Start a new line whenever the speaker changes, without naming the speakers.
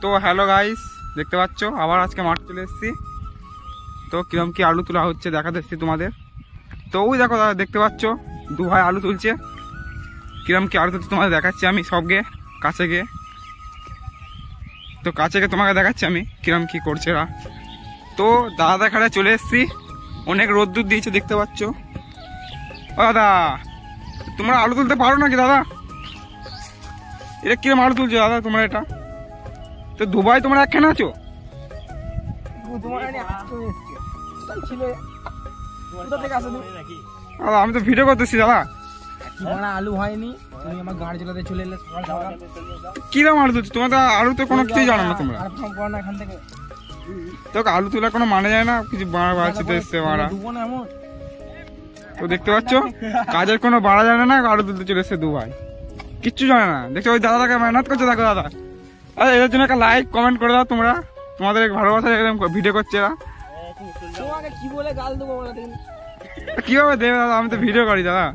তো hello guys, দেখতে পাচ্ছ আবার আজকে মাঠ চলে এসেছি। তো কিরম কি আলু তোলা হচ্ছে দেখাতে এসেছি তোমাদের। তো ওই দেখো দাদা, দেখতে পাচ্ছ দু ভাই আলু তুলছে। কিরম কি আলু তুলছে তোমাদের দেখাচ্ছি আমি সবকে কাছে গিয়ে। তো কাছে গিয়ে তোমাকে দেখাচ্ছি আমি কিরম কি করছে এরা। তো দাদা দেখাটা চলে এসেছি, অনেক রোদ্দুর দিয়েছে দেখতে পাচ্ছ। ও দাদা, তোমরা আলু তুলতে পারো নাকি দাদা? এটা কিরম আলু তুলছো দাদা তোমরা? এটা তো দুবাই তোমরা একখানে আছো? আমি তো ভিডিও করতেছি দাদা।
আলু হয়নি, তুমি আমার গাড়ি চালাতে চলে এলে।
কিরম আলু তুলছো তোমরা? আলু তো কোনো কিছুই জানো না তোমরা।
এখান থেকে
তো আলু তোলার কোনো মানে যায় না, কিছু বাড়া বাড়ছে এসছে বাড়া। তো দেখতে পাচ্ছ কাজের কোনো বাড়া জানে না, আলু তুলতে চলে এসছে দুবাই, কিচ্ছু জানে না। দেখছো ওই দাদাকে মেহনত করছে, দেখো দাদা। আরে এদের জন্য একটা লাইক কমেন্ট করে দাও তোমরা, তোমাদের ভালোবাসা একদম ভিডিও করছে এরা।
কি বলে গাল দেবো
কিভাবে দেবে দাদা? আমি তো ভিডিও করি দাদা।